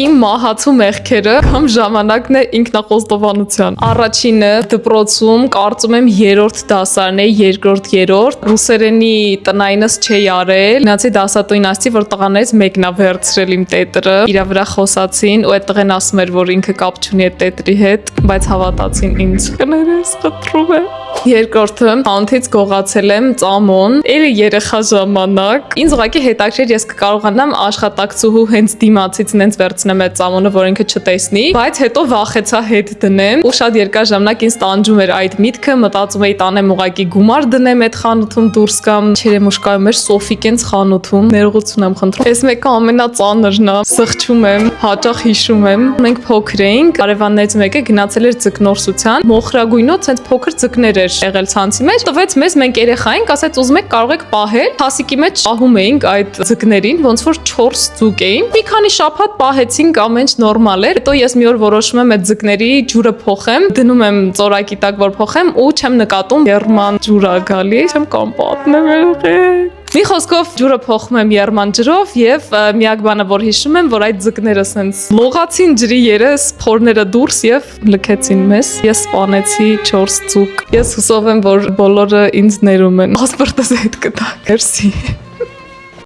Իմ մահացու մեղքերը կամ ժամանակն է ինքնախոստովանության։ Առաջինը դպրոցում կարծում եմ 3-րդ դասարն է, 2-րդ, 3-րդ ռուսերենի տնայինս չի արել։ Գնացի դասատուին ասացի, որ տղաներից մեկն է վերցրել իմ տետրը, իրա վրա խոսացին ու այդ տղեն ասում էր, որ ինքը կապ չունի այդ տետրի հետ, բայց հավատացին ինձ։ Կներես, խնդրում եմ։ Երկրորդը խանութից գողացել եմ ծամոն, էլի երեխա ժամանակ։ Ինձ ուղղակի հետաքրքիր ես կկարողանամ աշխատակցուհու հենց դիմացից նենց վերցնեմ այդ ծամոնը, որ ինքը չտեսնի, բայց հետո վախեցա հետ դնեմ ու շատ երկար ժամանակ ինձ տանջում էր այդ միտքը, մտածում էի տանեմ ուղղակի գումար դնեմ այդ խանութում դուրս կամ Չերեմուշկայում էր Սոֆիկենց խանութում, ներողություն եմ խնդրում։ Այս մեկը ամենածանրն է, սխչում եմ, հաճախ հիշում եմ։ Մենք փոքր էինք, արևաններից մեկը գնացել էր ձկնորսության, մոխրագույնոց հենց փոքր ձկներ էր եղել ցանցի մեջ, տվեց մեզ, մենք երեխա ենք, ասեց ուզում եք կարող եք պահել, հասիկի մեջ պահում էինք այդ ձկներին, ոնց որ 4 ձուկ էին։ Մի քանի շաբաթ պահեցինք, ամեն ինչ նորմալ էր։ Հետո ես մի օր որոշում եմ այդ ձկների ջուրը փոխեմ, դնում եմ ծորակի տակ որ փոխեմ ու չեմ նկատում երման ջուր ա գալի, չեմ կամ պատմեմ երեխեք։ Մի խոսքով ջուրը փոխում եմ երման ջրով եւ միակ բանը որ հիշում եմ, որ այդ ձկները սենց լողացին ջրի երես, փորները դուրս եւ լքեցին մեզ։ Ես սպանեցի 4 ձուկ։ Ես հուսով եմ, որ բոլորը ինձ ներում են։ Պասպորտս հետ կտա։ Մերսի։